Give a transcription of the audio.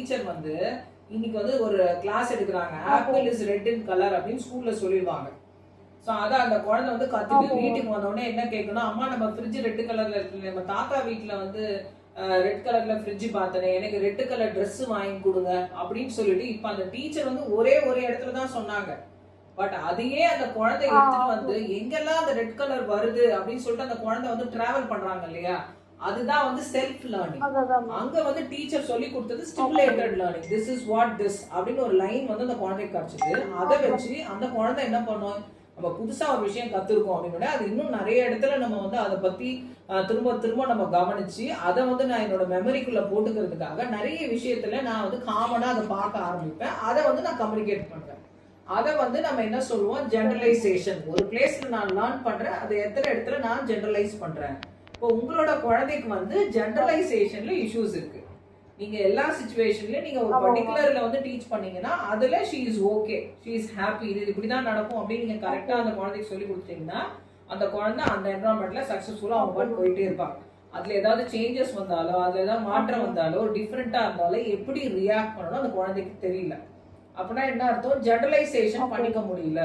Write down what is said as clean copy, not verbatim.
Teacher வந்து இன்னைக்கு வந்து ஒரு கிளாஸ் எடுக்கிறாங்க, apple is red in colour அப்படின்னு ஸ்கூல்ல சொல்லிடுவாங்க. ஸோ அதான் அந்த குழந்தை வந்து கத்துட்டு வீட்டுக்கு வந்தோடனே என்ன கேட்கணும், அம்மா நம்ம ஃப்ரிட்ஜ் ரெட் கலர்ல இருக்கு, நம்ம தாத்தா வீட்டுல வந்து ரெட் கலர்ல ஃப்ரிட்ஜ் பார்த்தனே, எனக்கு ரெட் கலர் ட்ரெஸ் வாங்கி கொடுங்க அப்படின்னு சொல்லிட்டு இப்ப அந்த டீச்சர் வந்து ஒரே ஒரு இடத்துல தான் சொன்னாங்க. பட் அதையே அந்த குழந்தை எடுத்துட்டு வந்து எங்கெல்லாம் அந்த ரெட் கலர் வருது அப்படின்னு சொல்லிட்டு அந்த குழந்தை வந்து டிராவல் பண்றாங்க இல்லையா, அதுதான் வந்து செல்ஃப் லேர்னிங். அங்க வந்து டீச்சர் சொல்லி கொடுத்தது stimulated learning. This is what this அப்படின்னு ஒரு லைன் வந்து அந்த குழந்தைக்கு கிடைச்சது. அதை வச்சு அந்த குழந்தை என்ன பண்ணும், நம்ம புதுசா ஒரு விஷயம் கத்துருக்கோம் அப்படின்னா அது இன்னும் நிறைய இடத்துல நம்ம வந்து அதை பத்தி திரும்ப திரும்ப நம்ம கவனிச்சு அதை வந்து நான் என்னோட மெமரிக்குள்ள போட்டுக்கிறதுக்காக நிறைய விஷயத்துல நான் வந்து காமனா அதை பார்க்க ஆரம்பிப்பேன். அதை வந்து நான் கம்யூனிகேட் பண்றேன். அதை வந்து நம்ம என்ன சொல்லுவோம், ஜெனரலைசேஷன். ஒரு பிளேஸ்ல நான் லேர்ன் பண்றேன், அதை எத்தனை இடத்துல நான் ஜெனரலைஸ் பண்றேன். இப்போ உங்களோட குழந்தைக்கு வந்து ஜெனரலைசேஷன்ல இஷ்யூஸ் இருக்கு. நீங்க எல்லா சிச்சுவேஷன்லயும் நீங்க ஒரு பர்டிகுலர்ல வந்து டீச் பண்ணீங்கன்னா அதுல she is okay, she is happy, இது இப்படிதான் நடக்கும் அப்படின்னு நீங்க கரெக்டா அந்த குழந்தைக்கு சொல்லி கொடுத்தீங்கன்னா அந்த குழந்தை அந்த என்வரான்மெண்ட்ல சக்சஸ்ஃபுல்லா அவங்க போயிட்டே இருப்பாங்க. அதுல ஏதாவது சேஞ்சஸ் வந்தாலோ அதுல ஏதாவது மாற்றம் வந்தாலோ டிஃப்ரெண்டா இருந்தாலும் எப்படி ரியாக்ட் பண்ணணும் அந்த குழந்தைக்கு தெரியல. அப்படின்னா என்ன அர்த்தம், ஜெனரலைசேஷன் பண்ணிக்க முடியல.